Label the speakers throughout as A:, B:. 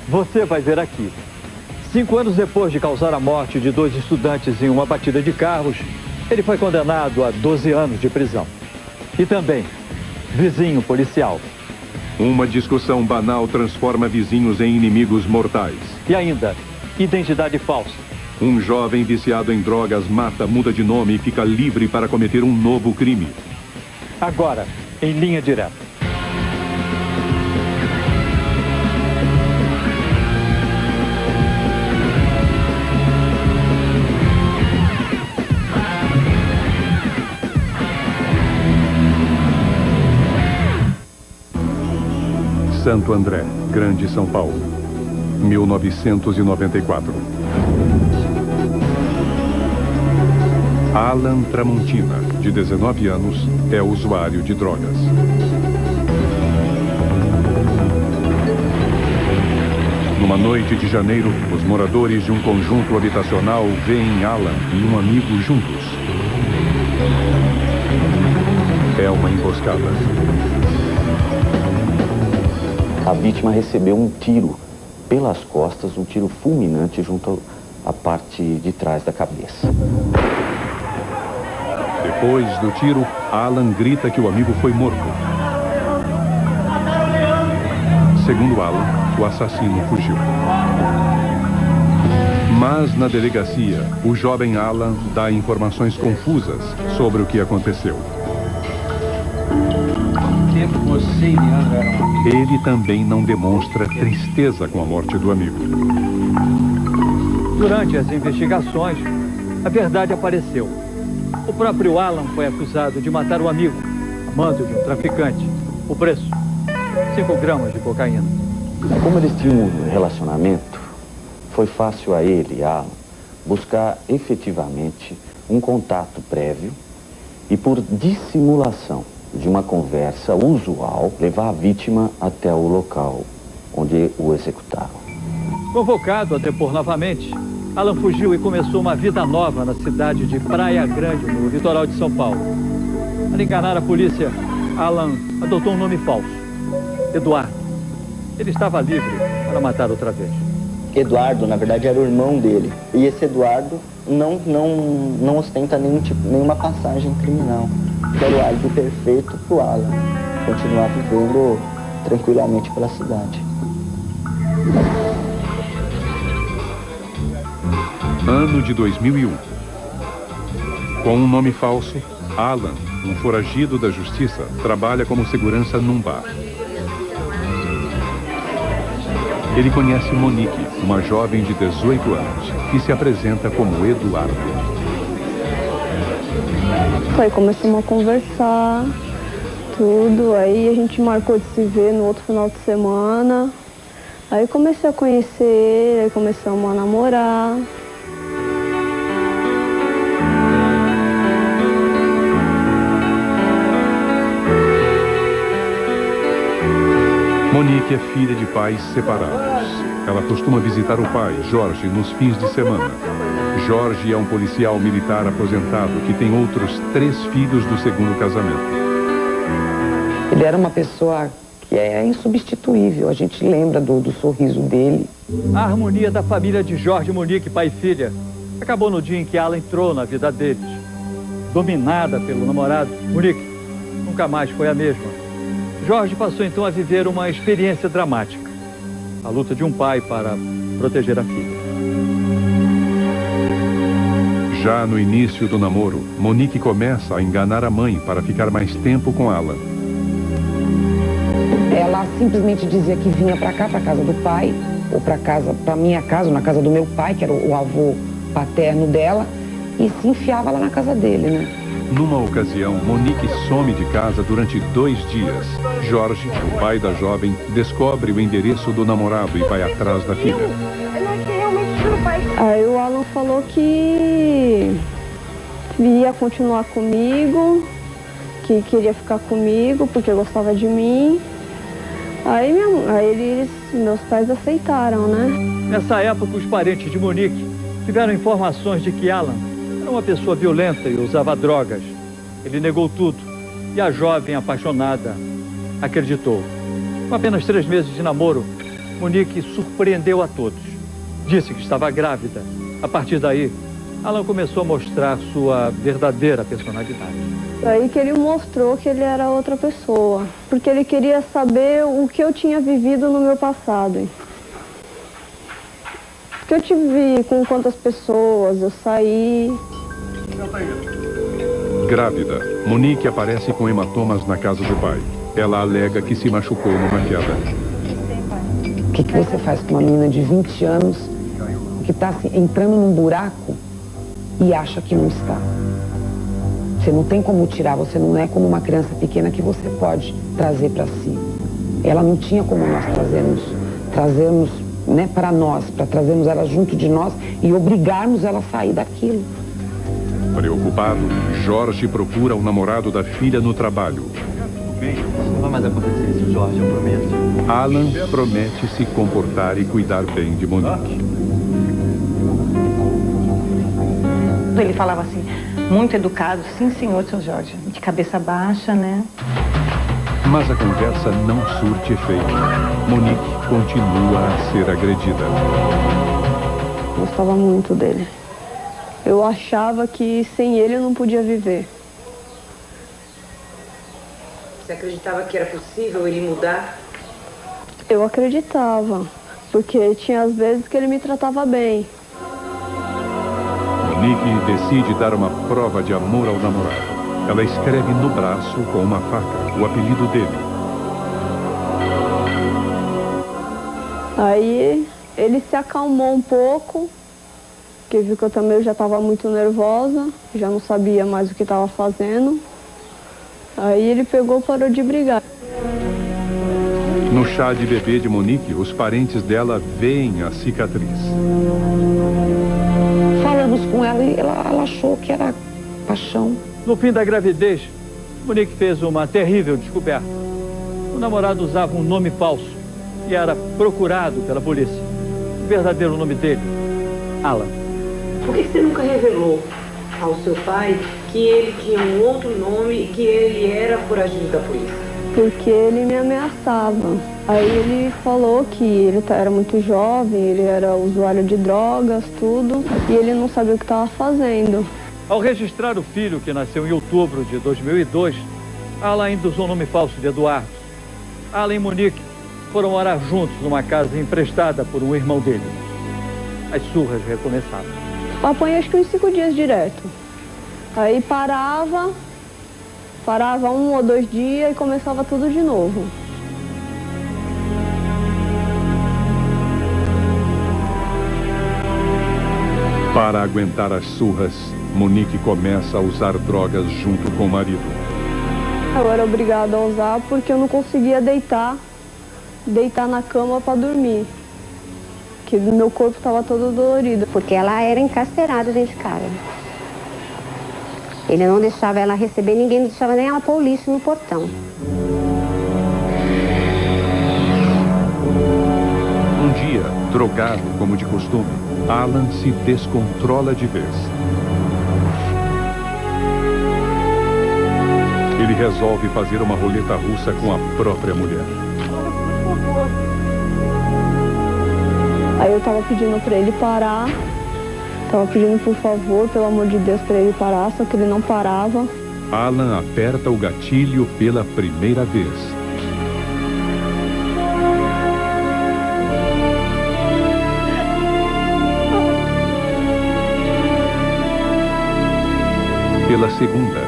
A: Você vai ver aqui. 5 anos depois de causar a morte de 2 estudantes em uma batida de carros, ele foi condenado a 12 anos de prisão. E também, vizinho policial.
B: Uma discussão banal transforma vizinhos em inimigos mortais.
A: E ainda, identidade falsa.
B: Um jovem viciado em drogas mata, muda de nome e fica livre para cometer um novo crime.
A: Agora, em Linha Direta.
B: Santo André, Grande São Paulo, 1994. Alan Tramontina, de 19 anos, é usuário de drogas. Numa noite de janeiro, os moradores de um conjunto habitacional veem Alan e um amigo juntos. É uma emboscada.
C: A vítima recebeu um tiro pelas costas, um tiro fulminante junto à parte de trás da cabeça.
B: Depois do tiro, Alan grita que o amigo foi morto. Segundo Alan, o assassino fugiu. Mas na delegacia, o jovem Alan dá informações confusas sobre o que aconteceu.
A: Você e Leandro eram amigos.
B: Ele também não demonstra tristeza com a morte do amigo.
A: Durante as investigações, a verdade apareceu. O próprio Alan foi acusado de matar o amigo, amando de um traficante. O preço, 5 gramas de cocaína.
C: Como eles tinham um relacionamento, foi fácil a ele, Alan, buscar efetivamente um contato prévio e, por dissimulação de uma conversa usual, levar a vítima até o local onde o executaram.
A: Convocado a depor novamente, Alan fugiu e começou uma vida nova na cidade de Praia Grande, no litoral de São Paulo. Para enganar a polícia, Alan adotou um nome falso, Eduardo. Ele estava livre para matar outra vez.
D: Eduardo, na verdade, era o irmão dele. E esse Eduardo não ostenta nenhuma passagem criminal. Era o álibi perfeito para o Alan continuar vivendo tranquilamente pela cidade.
B: Ano de 2001. Com um nome falso, Alan, um foragido da justiça, trabalha como segurança num bar. Ele conhece Monique, uma jovem de 18 anos, que se apresenta como Eduardo.
E: Aí começamos a conversar, tudo, aí a gente marcou de se ver no outro final de semana. Aí comecei a conhecer ele, aí começamos a namorar.
B: Monique é filha de pais separados. Ela costuma visitar o pai, Jorge, nos fins de semana. Jorge é um policial militar aposentado que tem outros 3 filhos do segundo casamento.
F: Ele era uma pessoa que é insubstituível. A gente lembra do sorriso dele.
A: A harmonia da família de Jorge e Monique, pai e filha, acabou no dia em que Alan entrou na vida deles. Dominada pelo namorado, Monique nunca mais foi a mesma. Jorge passou então a viver uma experiência dramática. A luta de um pai para proteger a filha.
B: Já no início do namoro, Monique começa a enganar a mãe para ficar mais tempo com Alan.
F: Ela simplesmente dizia que vinha para cá, para casa do pai, ou para minha casa, na casa do meu pai, que era o avô paterno dela, e se enfiava lá na casa dele, né?
B: Numa ocasião, Monique some de casa durante 2 dias. Jorge, o pai da jovem, descobre o endereço do namorado e vai atrás da filha.
E: Aí o Alan falou que ia continuar comigo, que queria ficar comigo porque gostava de mim. Aí meus pais aceitaram, né?
A: Nessa época, os parentes de Monique tiveram informações de que Alan era uma pessoa violenta e usava drogas. Ele negou tudo e a jovem apaixonada acreditou. Com apenas 3 meses de namoro, Monique surpreendeu a todos. Disse que estava grávida. A partir daí, Alan começou a mostrar sua verdadeira personalidade.
E: Aí que ele mostrou que ele era outra pessoa, porque ele queria saber o que eu tinha vivido no meu passado. O que eu tive com quantas pessoas, eu saí.
B: Grávida, Monique aparece com hematomas na casa do pai. Ela alega que se machucou numa queda.
F: O que você faz com uma menina de 20 anos que está assim, entrando num buraco e acha que não está? Você não tem como tirar, você não é como uma criança pequena que você pode trazer para si. Ela não tinha como nós trazermos, né, para nós, para trazermos ela junto de nós e obrigarmos ela a sair daquilo.
B: Preocupado, Jorge procura o namorado da filha no trabalho.
G: Não vai mais acontecer isso, Jorge, eu prometo.
B: Alan promete se comportar e cuidar bem de Monique.
H: Ele falava assim, muito educado, sim senhor, seu Jorge, de cabeça baixa, né?
B: Mas a conversa não surte efeito. Monique continua a ser agredida.
E: Gostava muito dele. Eu achava que sem ele eu não podia viver.
F: Você acreditava que era possível ele mudar?
E: Eu acreditava, porque tinha às vezes que ele me tratava bem.
B: Monique decide dar uma prova de amor ao namorado. Ela escreve no braço com uma faca o apelido dele.
E: Aí ele se acalmou um pouco, porque viu que eu também já estava muito nervosa, já não sabia mais o que estava fazendo. Aí ele pegou e parou de brigar.
B: No chá de bebê de Monique, os parentes dela veem a cicatriz.
F: Falamos com ela e ela achou que era paixão.
A: No fim da gravidez, Monique fez uma terrível descoberta. O namorado usava um nome falso e era procurado pela polícia. O verdadeiro nome dele, Alan.
I: Por que você nunca revelou ao seu pai que ele tinha um outro nome e que ele era foragido da polícia?
E: Porque ele me ameaçava. Aí ele falou que ele era muito jovem, ele era usuário de drogas, tudo, e ele não sabia o que estava fazendo.
A: Ao registrar o filho, que nasceu em outubro de 2002, Alan ainda usou o nome falso de Eduardo. Alan e Monique foram morar juntos numa casa emprestada por um irmão dele. As surras recomeçaram.
E: Eu apanhei acho que uns 5 dias direto. Aí parava 1 ou 2 dias e começava tudo de novo.
B: Para aguentar as surras, Monique começa a usar drogas junto com o marido.
E: Eu era obrigada a usar porque eu não conseguia deitar na cama para dormir. Que meu corpo estava todo dolorido.
J: Porque ela era encarcerada dentro de casa. Ele não deixava ela receber ninguém, não deixava nem ela pôr o lixo no portão.
B: Um dia, drogado como de costume, Alan se descontrola de vez. Ele resolve fazer uma roleta russa com a própria mulher.
E: Aí eu tava pedindo pra ele parar, tava pedindo por favor, pelo amor de Deus, pra ele parar, só que ele não parava.
B: Alan aperta o gatilho pela primeira vez. Pela segunda.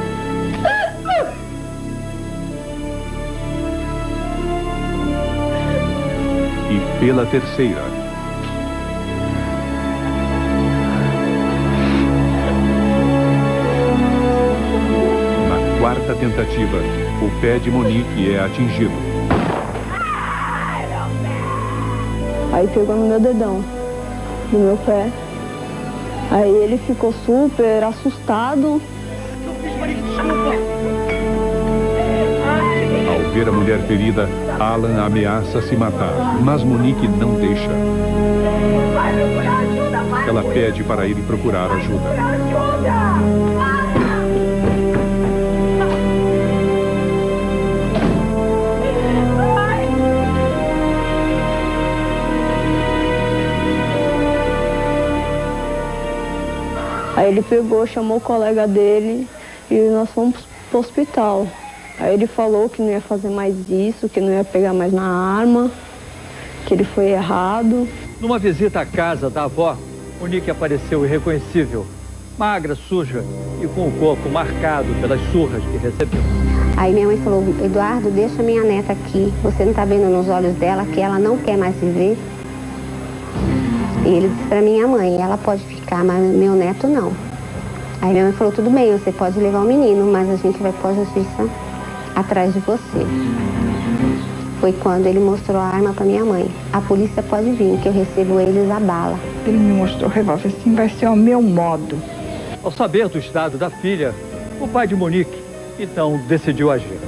B: E pela terceira. Na quarta tentativa, o pé de Monique é atingido.
E: Aí pegou no meu dedão, no meu pé. Aí ele ficou super assustado.
B: Ao ver a mulher ferida, Alan ameaça se matar, mas Monique não deixa. Ela pede para ele procurar ajuda.
E: ele pegou, chamou o colega dele e nós fomos pro hospital. Aí ele falou que não ia fazer mais isso, que não ia pegar mais na arma, que ele foi errado.
A: Numa visita à casa da avó, Monique apareceu irreconhecível, magra, suja e com o corpo marcado pelas surras que recebeu.
J: Aí minha mãe falou, Eduardo, deixa minha neta aqui, você não está vendo nos olhos dela que ela não quer mais viver? E ele disse para minha mãe, ela pode ficar, mas meu neto não. Aí minha mãe falou, tudo bem, você pode levar o menino, mas a gente vai pôr a justiça atrás de você. Foi quando ele mostrou a arma para minha mãe. A polícia pode vir, que eu recebo eles a bala.
K: Ele me mostrou o revólver, assim vai ser o meu modo.
A: Ao saber do estado da filha, o pai de Monique, então, decidiu agir.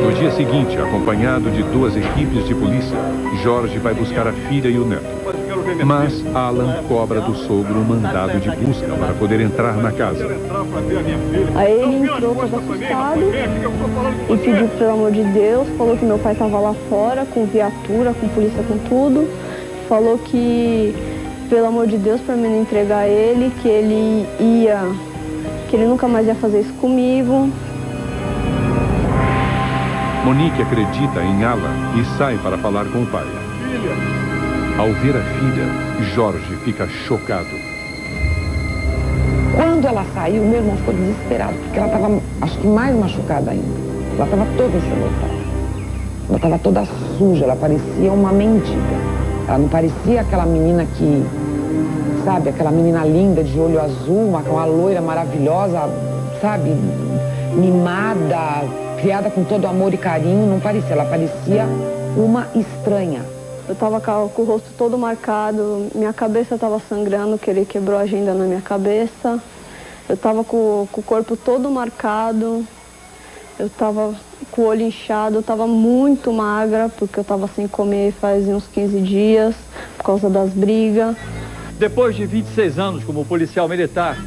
B: No dia seguinte, acompanhado de 2 equipes de polícia, Jorge vai buscar a filha e o neto. Mas Alan cobra do sogro um mandado de busca para poder entrar na casa.
E: Aí ele entrou todo assustado e pediu pelo amor de Deus, falou que meu pai estava lá fora com viatura, com polícia, com tudo. Falou que, pelo amor de Deus, para mim não entregar ele, que ele nunca mais ia fazer isso comigo.
B: Monique acredita em Alan e sai para falar com o pai. Ao ver a filha, Jorge fica chocado.
F: Quando ela saiu, meu irmão ficou desesperado, porque ela estava, acho que mais machucada ainda. Ela estava toda ensanguentada. Ela estava toda suja, ela parecia uma mendiga. Ela não parecia aquela menina que, sabe, aquela menina linda de olho azul, uma loira maravilhosa, sabe, mimada, criada com todo amor e carinho, não parecia. Ela parecia uma estranha.
E: Eu estava com o rosto todo marcado, minha cabeça estava sangrando, que ele quebrou a agenda na minha cabeça. Eu estava com o corpo todo marcado, eu estava com o olho inchado, eu estava muito magra, porque eu estava sem comer faz uns 15 dias, por causa das brigas.
A: Depois de 26 anos como policial militar,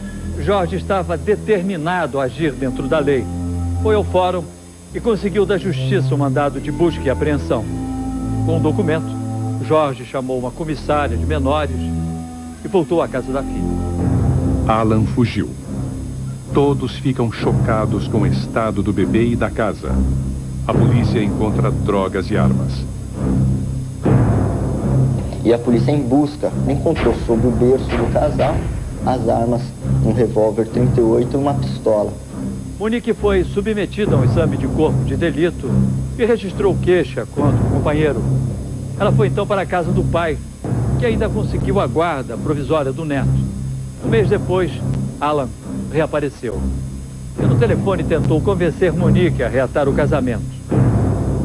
A: Jorge estava determinado a agir dentro da lei. Foi ao fórum e conseguiu da justiça um mandado de busca e apreensão. Com o documento, Jorge chamou uma comissária de menores e voltou à casa da filha.
B: Alan fugiu. Todos ficam chocados com o estado do bebê e da casa. A polícia encontra drogas e armas.
D: E a polícia, em busca, encontrou sob o berço do casal as armas, um revólver 38 e uma pistola.
A: Monique foi submetida a um exame de corpo de delito e registrou queixa contra o companheiro. Ela foi então para a casa do pai, que ainda conseguiu a guarda provisória do neto. Um mês depois, Alan reapareceu. E no telefone tentou convencer Monique a reatar o casamento,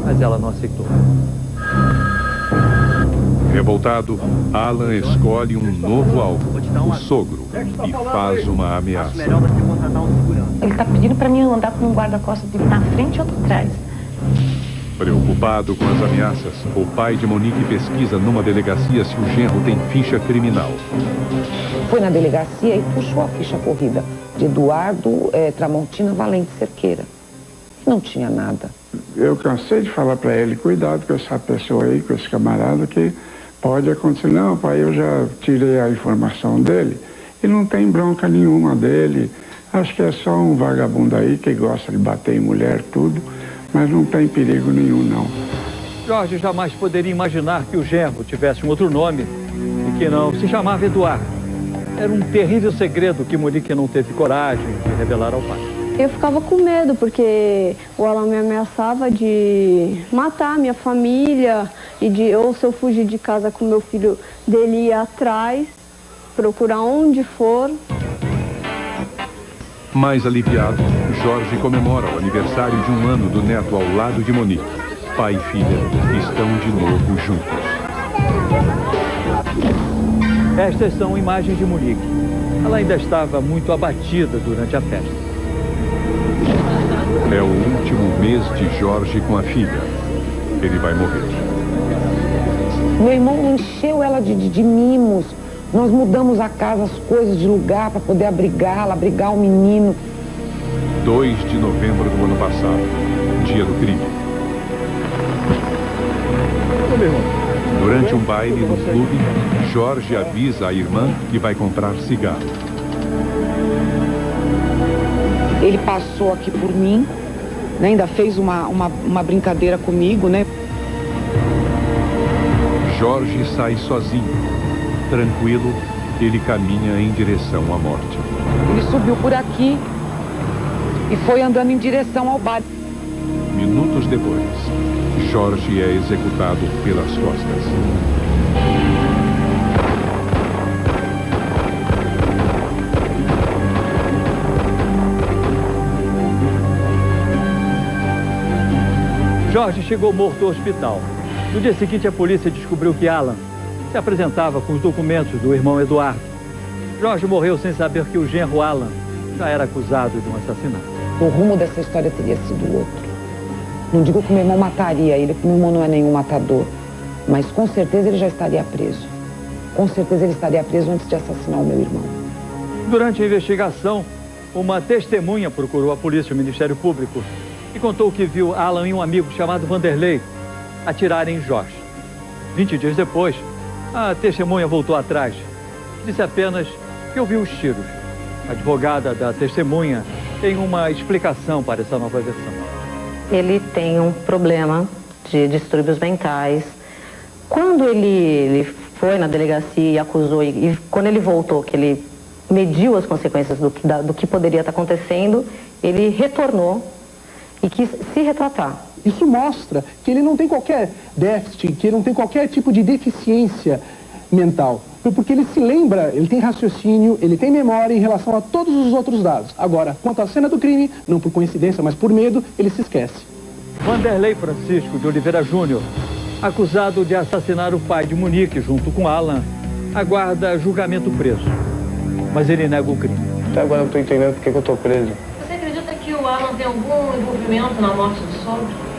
A: mas ela não aceitou.
B: Revoltado, Alan escolhe um novo alvo, o sogro, e faz uma ameaça.
H: Ele está pedindo para mim andar com um guarda-costas na frente e outro atrás.
B: Preocupado com as ameaças, o pai de Monique pesquisa numa delegacia se o genro tem ficha criminal.
F: Foi na delegacia e puxou a ficha corrida de Eduardo Tramontina Valente Cerqueira. Não tinha nada.
L: Eu cansei de falar para ele, cuidado com essa pessoa aí, com esse camarada, que pode acontecer. Não, pai, eu já tirei a informação dele e não tem bronca nenhuma dele. Acho que é só um vagabundo aí que gosta de bater em mulher, tudo. Mas não tem perigo nenhum, não.
A: Jorge jamais poderia imaginar que o genro tivesse um outro nome e que não se chamava Eduardo. Era um terrível segredo que Monique não teve coragem de revelar ao pai.
E: Eu ficava com medo, porque o Alan me ameaçava de matar minha família, ou se eu fugir de casa com meu filho, dele ir atrás, procurar onde for.
B: Mais aliviado, Jorge comemora o aniversário de 1 ano do neto ao lado de Monique. Pai e filha estão de novo juntos.
A: Estas são imagens de Monique. Ela ainda estava muito abatida durante a festa.
B: É o último mês de Jorge com a filha. Ele vai morrer.
F: Meu irmão encheu ela de mimos. Nós mudamos a casa, as coisas de lugar para poder abrigá-la, abrigar o menino.
B: 2 de novembro do ano passado, dia do crime.
A: Ô, meu irmão,
B: Durante um baile no clube, Jorge avisa a irmã que vai comprar cigarro.
F: Ele passou aqui por mim, né, ainda fez uma brincadeira comigo, né?
B: Jorge sai sozinho. Tranquilo, ele caminha em direção à morte.
F: Ele subiu por aqui e foi andando em direção ao bar.
B: Minutos depois, Jorge é executado pelas costas.
A: Jorge chegou morto ao hospital. No dia seguinte, a polícia descobriu que Alan se apresentava com os documentos do irmão Eduardo. Jorge morreu sem saber que o genro Alan já era acusado de um assassinato.
F: O rumo dessa história teria sido outro. Não digo que meu irmão mataria ele, porque meu irmão não é nenhum matador. Mas com certeza ele já estaria preso. Com certeza ele estaria preso antes de assassinar o meu irmão.
A: Durante a investigação, uma testemunha procurou a polícia e o Ministério Público e contou que viu Alan e um amigo chamado Vanderlei atirarem em Jorge. 20 dias depois, a testemunha voltou atrás. Disse apenas que ouviu os tiros. A advogada da testemunha tem uma explicação para essa nova versão.
M: Ele tem um problema de distúrbios mentais. Quando ele foi na delegacia e acusou, e quando ele voltou, que ele mediu as consequências do que poderia estar acontecendo, ele retornou e quis se retratar.
N: Isso mostra que ele não tem qualquer déficit, que ele não tem qualquer tipo de deficiência mental. Porque ele se lembra, ele tem raciocínio, ele tem memória em relação a todos os outros dados. Agora, quanto à cena do crime, não por coincidência, mas por medo, ele se esquece.
A: Vanderlei Francisco de Oliveira Júnior, acusado de assassinar o pai de Monique junto com Alan, aguarda julgamento preso. Mas ele nega o crime.
O: Até agora eu não estou entendendo por que eu estou preso.
M: Você acredita que o Alan tem algum envolvimento na morte do sogro?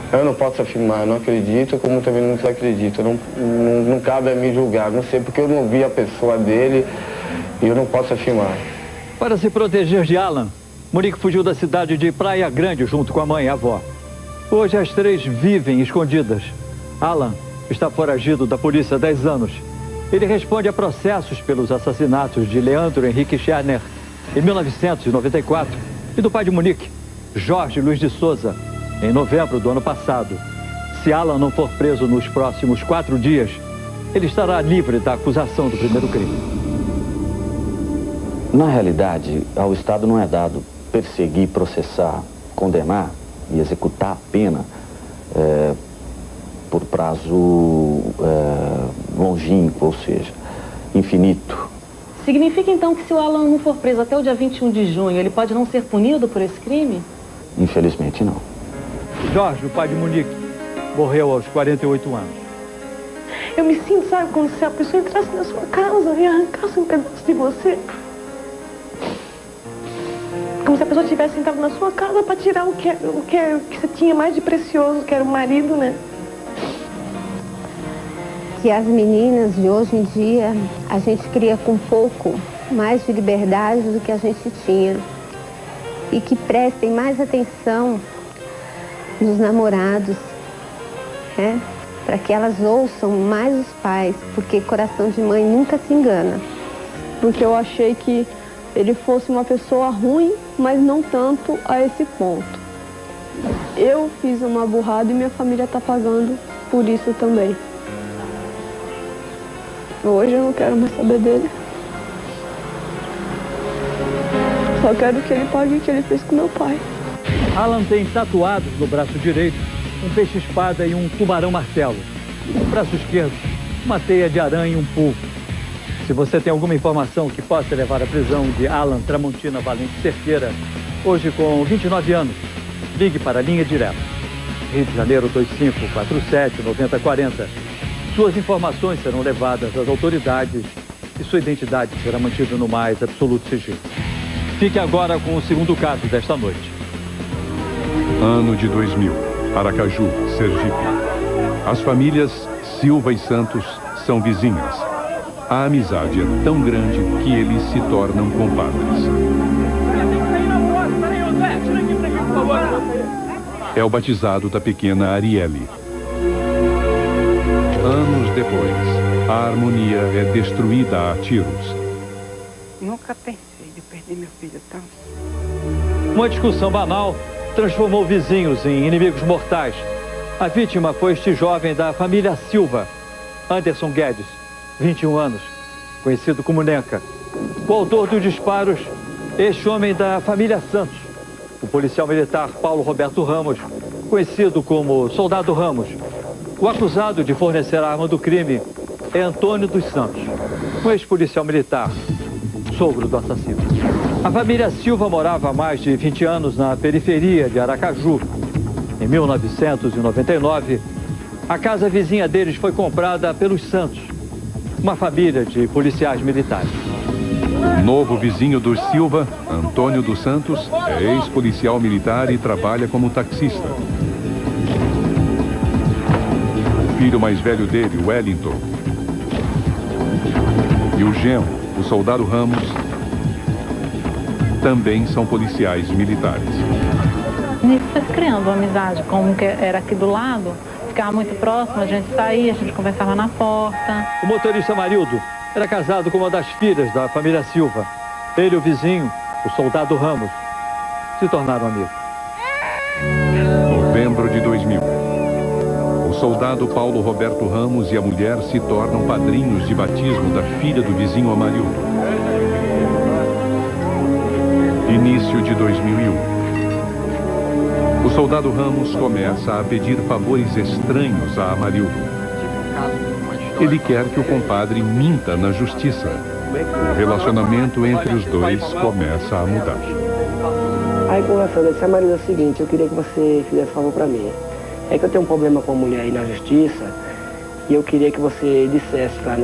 O: Eu não posso afirmar, não acredito, como também não acredito. Não cabe a mim julgar, não sei porque eu não vi a pessoa dele e eu não posso afirmar.
A: Para se proteger de Alan, Monique fugiu da cidade de Praia Grande junto com a mãe e a avó. Hoje as três vivem escondidas. Alan está foragido da polícia há 10 anos. Ele responde a processos pelos assassinatos de Leandro Henrique Scherner em 1994 e do pai de Monique, Jorge Luiz de Souza, em novembro do ano passado. Se Alan não for preso nos próximos 4 dias, ele estará livre da acusação do primeiro crime.
C: Na realidade, ao Estado não é dado perseguir, processar, condenar e executar a pena por prazo longínquo, ou seja, infinito.
M: Significa então que se o Alan não for preso até o dia 21 de junho, ele pode não ser punido por esse crime?
C: Infelizmente não.
A: Jorge, o pai de Monique, morreu aos 48 anos.
H: Eu me sinto, sabe, como se a pessoa entrasse na sua casa e arrancasse um pedaço de você. Como se a pessoa tivesse entrado na sua casa para tirar o que você tinha mais de precioso, que era o marido, né?
J: Que as meninas de hoje em dia, a gente cria com um pouco mais de liberdade do que a gente tinha. E que prestem mais atenção nos namorados, para que elas ouçam mais os pais, porque coração de mãe nunca se engana.
E: Porque eu achei que ele fosse uma pessoa ruim, mas não tanto a esse ponto. Eu fiz uma burrada e minha família está pagando por isso também. Hoje eu não quero mais saber dele. Só quero que ele pague o que ele fez com meu pai.
A: Alan tem tatuados no braço direito um peixe-espada e um tubarão-martelo. No braço esquerdo, uma teia de aranha e um pulpo. Se você tem alguma informação que possa levar à prisão de Alan Tramontina Valente Cerqueira, hoje com 29 anos, ligue para a linha direta. Rio de Janeiro 2547-9040. Suas informações serão levadas às autoridades e sua identidade será mantida no mais absoluto sigilo. Fique agora com o segundo caso desta noite.
B: Ano de 2000, Aracaju, Sergipe. As famílias Silva e Santos são vizinhas. A amizade é tão grande que eles se tornam compadres. É o batizado da pequena Arielle. Anos depois, a harmonia é destruída a tiros.
K: Nunca pensei de perder meu filho tão.
A: Uma discussão banal transformou vizinhos em inimigos mortais. A vítima foi este jovem da família Silva, Anderson Guedes, 21 anos, conhecido como Nenca. O autor dos disparos, este homem da família Santos, o policial militar Paulo Roberto Ramos, conhecido como Soldado Ramos. O acusado de fornecer a arma do crime é Antônio dos Santos, um ex-policial militar, sogro do assassino. A família Silva morava há mais de 20 anos na periferia de Aracaju. Em 1999, a casa vizinha deles foi comprada pelos Santos, uma família de policiais militares.
B: O novo vizinho dos Silva, Antônio dos Santos, é ex-policial militar e trabalha como taxista. O filho mais velho dele, Wellington, e o genro, o soldado Ramos, também são policiais militares.
H: Nisso foi criando uma amizade, como que era aqui do lado, ficava muito próximo, a gente saía, a gente conversava na porta.
A: O motorista Marildo era casado com uma das filhas da família Silva. Ele e o vizinho, o soldado Ramos, se tornaram amigos.
B: Novembro de 2000. O soldado Paulo Roberto Ramos e a mulher se tornam padrinhos de batismo da filha do vizinho Amarildo. Início de 2001. O soldado Ramos começa a pedir favores estranhos a Amarildo. Ele quer que o compadre minta na justiça. O relacionamento entre os dois começa a mudar.
P: Aí conversando, eu disse, Amarildo, é o seguinte, eu queria que você fizesse um favor pra mim. É que eu tenho um problema com a mulher aí na justiça e eu queria que você dissesse lá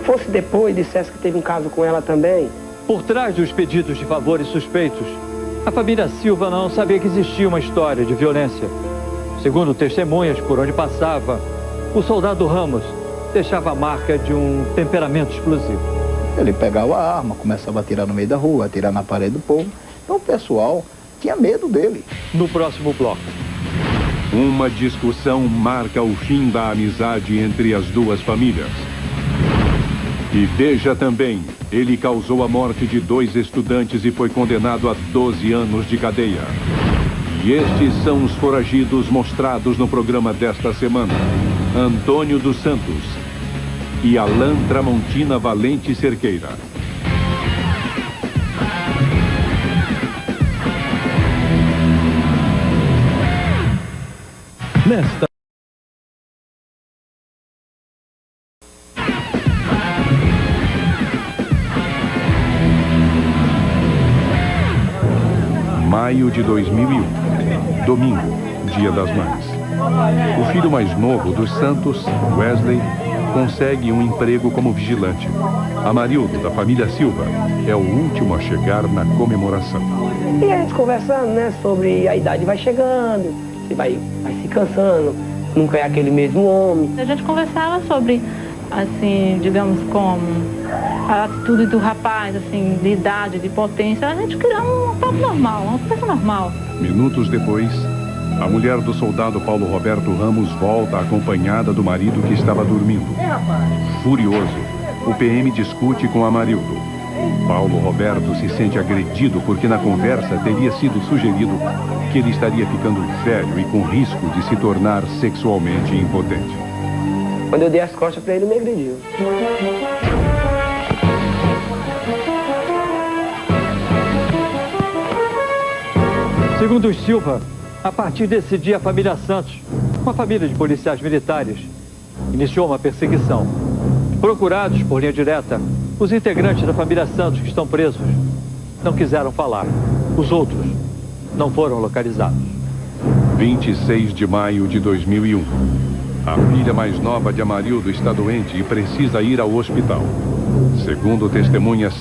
P: fosse depois, dissesse que teve um caso com ela também.
A: Por trás dos pedidos de favores suspeitos, a família Silva não sabia que existia uma história de violência. Segundo testemunhas por onde passava, o soldado Ramos deixava a marca de um temperamento explosivo.
Q: Ele pegava a arma, começava a atirar no meio da rua, atirar na parede do povo. Então o pessoal tinha medo dele.
A: No próximo bloco.
B: Uma discussão marca o fim da amizade entre as duas famílias. E veja também, ele causou a morte de 2 estudantes e foi condenado a 12 anos de cadeia. E estes são os foragidos mostrados no programa desta semana. Antônio dos Santos e Alan Tramontina Valente Cerqueira.
A: Nesta
B: maio de 2001, domingo, Dia das Mães. O filho mais novo dos Santos, Wesley, consegue um emprego como vigilante. Amarildo, da família Silva, é o último a chegar na comemoração.
P: E a gente conversando, né, sobre a idade vai chegando, você vai se cansando, nunca é aquele mesmo homem.
H: A gente conversava sobre, assim, digamos, como a atitude do rapaz, assim, de idade, de potência. A gente queria um papo normal, uma conversa normal.
B: Minutos depois, a mulher do soldado Paulo Roberto Ramos volta acompanhada do marido que estava dormindo. Furioso, o PM discute com Amarildo. Paulo Roberto se sente agredido porque na conversa teria sido sugerido que ele estaria ficando velho e com risco de se tornar sexualmente impotente.
P: Quando eu dei as costas para ele, me agrediu.
A: Segundo os Silva, a partir desse dia a família Santos, uma família de policiais militares, iniciou uma perseguição. Procurados por linha direta, os integrantes da família Santos que estão presos não quiseram falar. Os outros não foram localizados.
B: 26 de maio de 2001. A filha mais nova de Amarildo está doente e precisa ir ao hospital. Segundo testemunhas,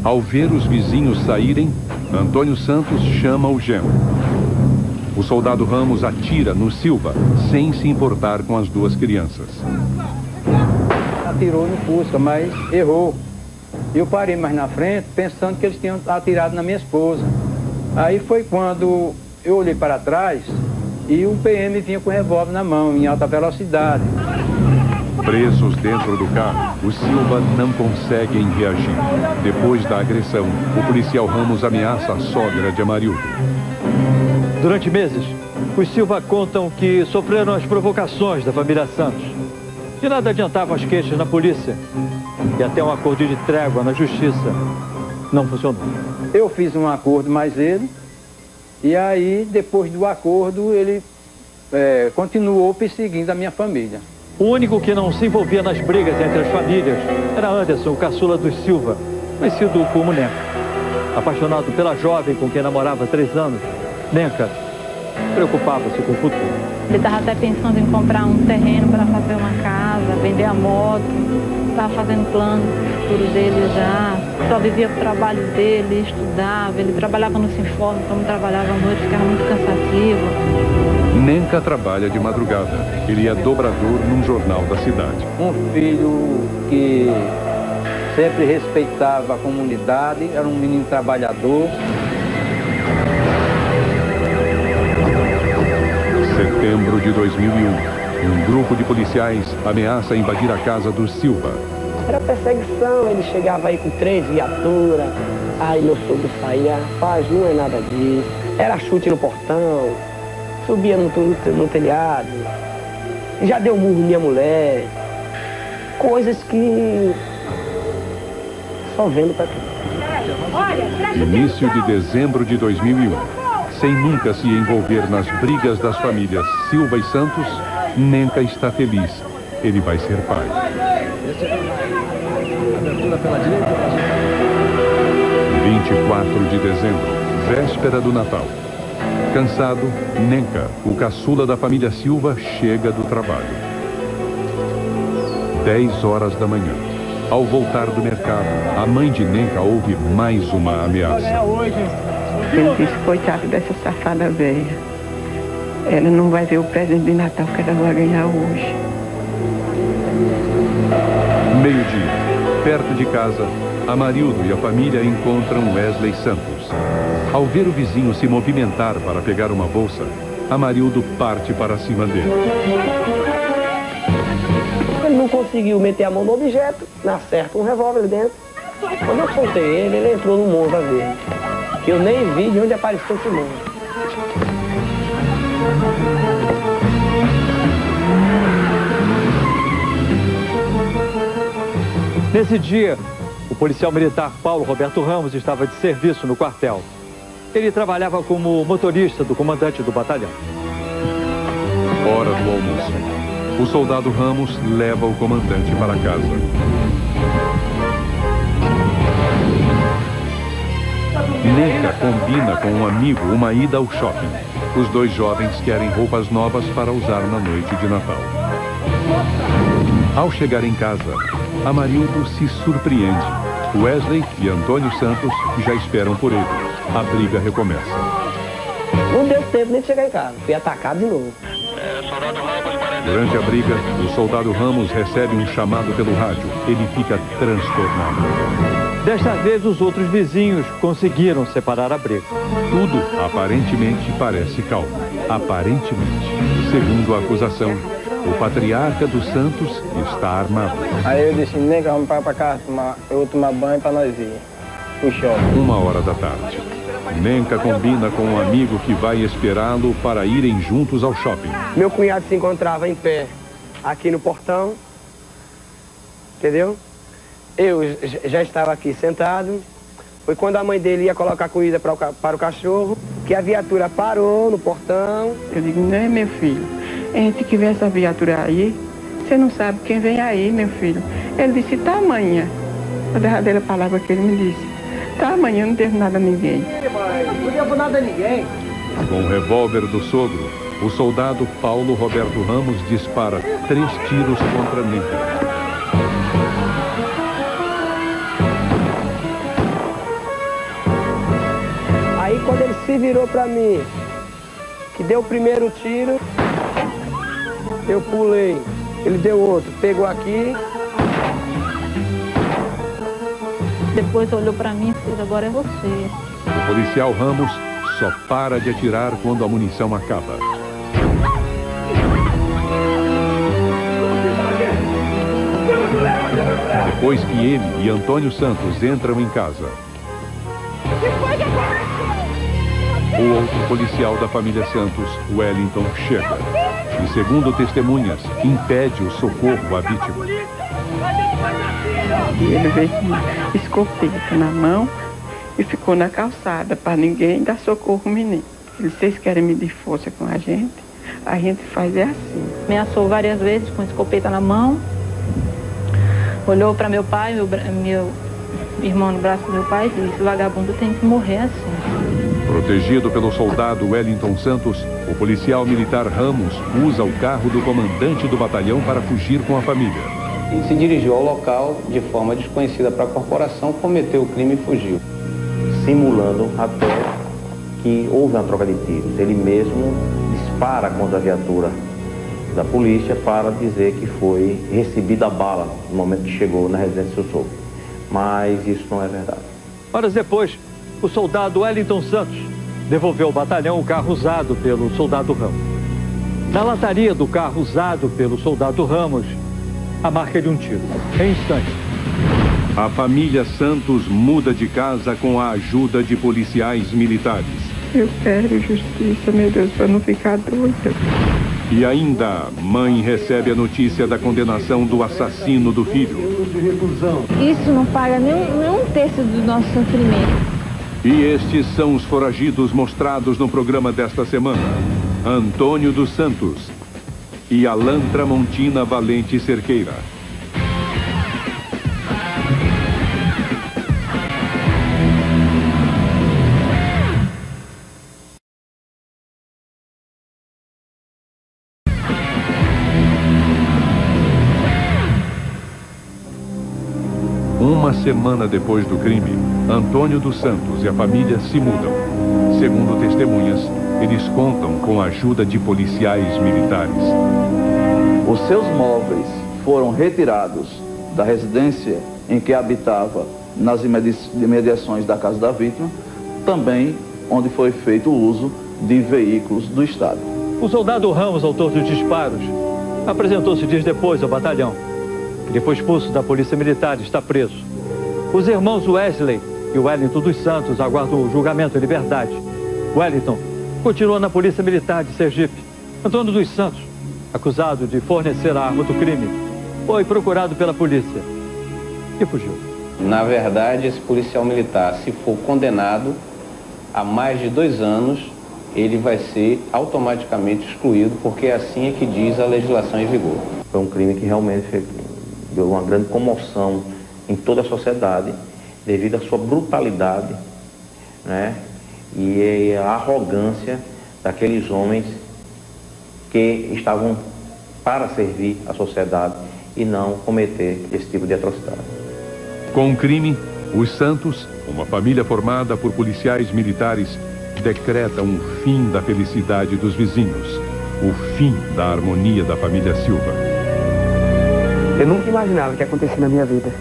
B: ao ver os vizinhos saírem, Antônio Santos chama o genro. O soldado Ramos atira no Silva, sem se importar com as 2 crianças.
R: Atirou no Fusca, mas errou. Eu parei mais na frente, pensando que eles tinham atirado na minha esposa. Aí foi quando eu olhei para trás e o PM vinha com o revólver na mão, em alta velocidade.
B: Presos dentro do carro, os Silva não conseguem reagir. Depois da agressão, o policial Ramos ameaça a sogra de Amarildo.
A: Durante meses, os Silva contam que sofreram as provocações da família Santos. De nada adiantavam as queixas na polícia. E até um acordo de trégua na justiça não funcionou.
R: Eu fiz um acordo mais ele, e aí, depois do acordo, ele continuou perseguindo a minha família.
A: O único que não se envolvia nas brigas entre as famílias era Anderson, o caçula dos Silva, conhecido como Nenca. Apaixonado pela jovem com quem namorava há 3 anos, Nenca preocupava-se com o futuro.
H: Ele estava até pensando em comprar um terreno para fazer uma casa, vender a moto. Estava fazendo plano do futuro dele já. Só vivia o trabalho dele, estudava. Ele trabalhava no Sinfone, como trabalhava à noite, ficava muito cansativo.
B: Nenca trabalha de madrugada. Ele é dobrador num jornal da cidade.
R: Um filho que sempre respeitava a comunidade, era um menino trabalhador.
B: Setembro de 2001. Um grupo de policiais ameaça invadir a casa dos Silva.
P: Era perseguição, ele chegava aí com 3 viaturas, aí meu sogro saía, rapaz, não é nada disso. Era chute no portão, subia no telhado, já deu murro em minha mulher. Coisas que só vendo pra tudo.
B: Início de dezembro de 2001. Sem nunca se envolver nas brigas das famílias Silva e Santos, Nenca está feliz. Ele vai ser pai. 24 de dezembro, véspera do Natal. Cansado, Nenca, o caçula da família Silva, chega do trabalho. 10 horas da manhã. Ao voltar do mercado, a mãe de Nenca ouve mais uma ameaça.
K: Ele disse, coitado dessa safada velha. Ela não vai ver o presente de Natal que ela vai ganhar hoje.
B: Meio-dia. Perto de casa, Amarildo e a família encontram Wesley Santos. Ao ver o vizinho se movimentar para pegar uma bolsa, Amarildo parte para cima dele.
P: Ele não conseguiu meter a mão no objeto, na certa um revólver ali dentro. Quando eu soltei ele, ele entrou no mundo a ver. Eu nem vi de onde apareceu esse mundo.
A: Nesse dia, o policial militar Paulo Roberto Ramos estava de serviço no quartel. Ele trabalhava como motorista do comandante do batalhão.
B: Hora do almoço. O soldado Ramos leva o comandante para casa. Nenca combina com um amigo uma ida ao shopping. Os 2 jovens querem roupas novas para usar na noite de Natal. Ao chegar em casa, Amarildo se surpreende. Wesley e Antônio Santos já esperam por ele. A briga recomeça.
P: Não deu tempo nem de chegar em casa. Fui atacado de novo.
B: Durante a briga, o soldado Ramos recebe um chamado pelo rádio. Ele fica transtornado.
A: Desta vez, os outros vizinhos conseguiram separar a briga.
B: Tudo, aparentemente, parece calmo. Aparentemente. Segundo a acusação, o patriarca dos Santos está armado.
S: Aí eu disse, nem que vamos para casa, eu vou tomar banho para nós ir. O shopping.
B: 1h da tarde. Nenca combina com um amigo que vai esperá-lo para irem juntos ao shopping.
P: Meu cunhado se encontrava em pé aqui no portão, entendeu? Eu já estava aqui sentado. Foi quando a mãe dele ia colocar comida para o cachorro, que a viatura parou no portão.
K: Eu digo, não é meu filho, a gente que vê essa viatura aí, você não sabe quem vem aí, meu filho. Ele disse, tá amanhã. A derradeira palavra que ele me disse. Tá, amanhã não teve nada a ninguém.
P: Não devo nada a ninguém.
B: Com o revólver do sogro, o soldado Paulo Roberto Ramos dispara 3 tiros contra Nenca.
P: Aí quando ele se virou pra mim, que deu o primeiro tiro, eu pulei. Ele deu outro, pegou aqui.
H: Depois olhou pra mim e disse, agora é você.
B: O policial Ramos só para de atirar quando a munição acaba. Depois que ele e Antônio Santos entram em casa, o outro policial da família Santos, Wellington, chega e, segundo testemunhas, impede o socorro à vítima.
K: E ele veio com escopeta na mão e ficou na calçada para ninguém dar socorro ao menino. Vocês querem medir força com a gente faz assim.
H: Ameaçou várias vezes com escopeta na mão. Olhou para meu pai, meu irmão no braço do meu pai e disse: vagabundo tem que morrer assim.
B: Protegido pelo soldado Wellington Santos, o policial militar Ramos usa o carro do comandante do batalhão para fugir com a família.
T: E se dirigiu ao local de forma desconhecida para a corporação, cometeu o crime e fugiu.
C: Simulando até que houve uma troca de tiros. Ele mesmo dispara contra a viatura da polícia para dizer que foi recebida a bala no momento que chegou na residência do seu sogro. Mas isso não é verdade.
A: Horas depois, o soldado Wellington Santos devolveu ao batalhão o carro usado pelo soldado Ramos. Na lataria do carro usado pelo soldado Ramos, a marca de um tiro. Em instantes.
B: A família Santos muda de casa com a ajuda de policiais militares.
K: Eu quero justiça, meu Deus, para não ficar doida.
B: E ainda, mãe recebe a notícia da condenação do assassino do filho.
U: Isso não paga nem um terço do nosso sofrimento.
B: E estes são os foragidos mostrados no programa desta semana. Antônio dos Santos e Alan Tramontina Valente Cerqueira. Uma semana depois do crime, Antônio dos Santos e a família se mudam. Segundo testemunhas, eles contam com a ajuda de policiais militares.
V: Os seus móveis foram retirados da residência em que habitava nas imediações da casa da vítima, também onde foi feito o uso de veículos do Estado.
A: O soldado Ramos, autor dos disparos, apresentou-se dias depois ao batalhão. Ele foi expulso da polícia militar e está preso. Os irmãos Wesley e Wellington dos Santos aguardam o julgamento em liberdade. Wellington continua na polícia militar de Sergipe. Antônio dos Santos, acusado de fornecer a arma do crime, foi procurado pela polícia e fugiu.
T: Na verdade, esse policial militar, se for condenado a mais de 2 anos, ele vai ser automaticamente excluído, porque assim é que diz a legislação em vigor.
C: Foi um crime que realmente deu uma grande comoção em toda a sociedade, devido à sua brutalidade, né? E a arrogância daqueles homens que estavam para servir a sociedade e não cometer esse tipo de atrocidade.
B: Com o crime, os Santos, uma família formada por policiais militares, decretam o fim da felicidade dos vizinhos, o fim da harmonia da família Silva.
P: Eu nunca imaginava que ia acontecer na minha vida.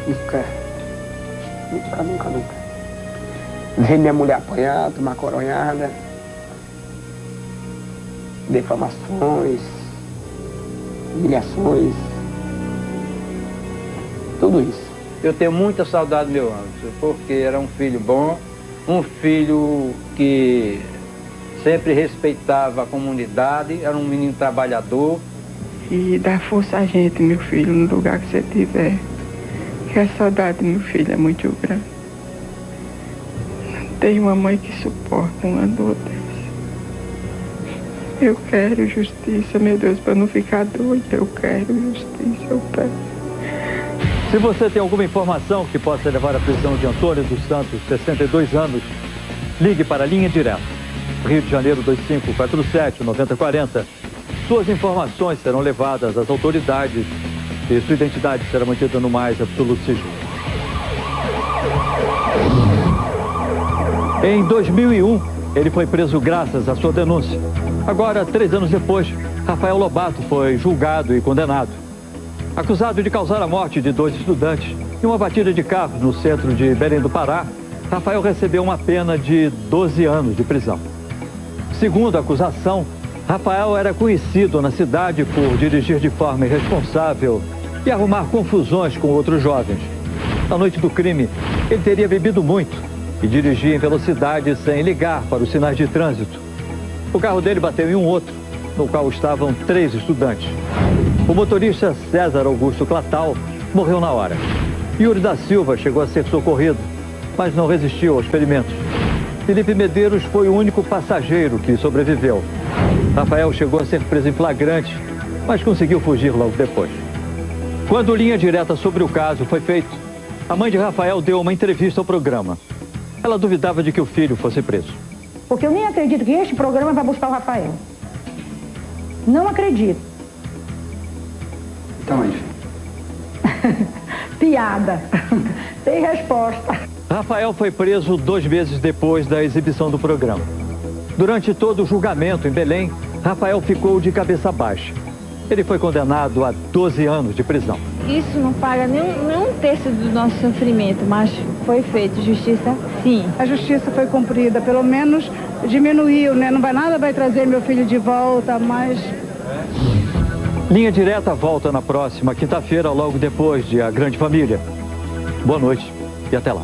P: Nunca. Ver minha mulher apanhar, tomar coronhada, defamações, humilhações, tudo isso.
R: Eu tenho muita saudade do meu Anderson, porque era um filho bom, um filho que sempre respeitava a comunidade, era um menino trabalhador.
K: E dá força a gente, meu filho, no lugar que você estiver. Que a saudade do meu filho é muito grande. Não tem uma mãe que suporta uma dor dessa. Eu quero justiça, meu Deus, para não ficar doida. Eu quero justiça, eu peço.
A: Se você tem alguma informação que possa levar à prisão de Antônio dos Santos, 62 anos, ligue para a linha direta. Rio de Janeiro 2547-9040. Suas informações serão levadas às autoridades e sua identidade será mantida no mais absoluto sigilo. Em 2001, ele foi preso graças à sua denúncia. Agora, 3 anos depois, Rafael Lobato foi julgado e condenado. Acusado de causar a morte de 2 estudantes em uma batida de carro no centro de Belém do Pará, Rafael recebeu uma pena de 12 anos de prisão. Segundo a acusação, Rafael era conhecido na cidade por dirigir de forma irresponsável e arrumar confusões com outros jovens. Na noite do crime, ele teria bebido muito e dirigia em velocidade sem ligar para os sinais de trânsito. O carro dele bateu em um outro, no qual estavam 3 estudantes. O motorista César Augusto Clatal morreu na hora. Yuri da Silva chegou a ser socorrido, mas não resistiu aos ferimentos. Felipe Medeiros foi o único passageiro que sobreviveu. Rafael chegou a ser preso em flagrante, mas conseguiu fugir logo depois. Quando Linha Direta sobre o caso foi feito, a mãe de Rafael deu uma entrevista ao programa. Ela duvidava de que o filho fosse preso.
G: Porque eu nem acredito que este programa vai buscar o Rafael. Não acredito.
I: Então, enfim.
G: Piada. Tem resposta.
A: Rafael foi preso 2 meses depois da exibição do programa. Durante todo o julgamento em Belém, Rafael ficou de cabeça baixa. Ele foi condenado a 12 anos de prisão.
U: Isso não paga nem um terço do nosso sofrimento, mas foi feito. Justiça, sim.
W: A justiça foi cumprida, pelo menos diminuiu, né? Não vai nada, vai trazer meu filho de volta, mas...
A: Linha Direta volta na próxima quinta-feira, logo depois de A Grande Família. Boa noite e até lá.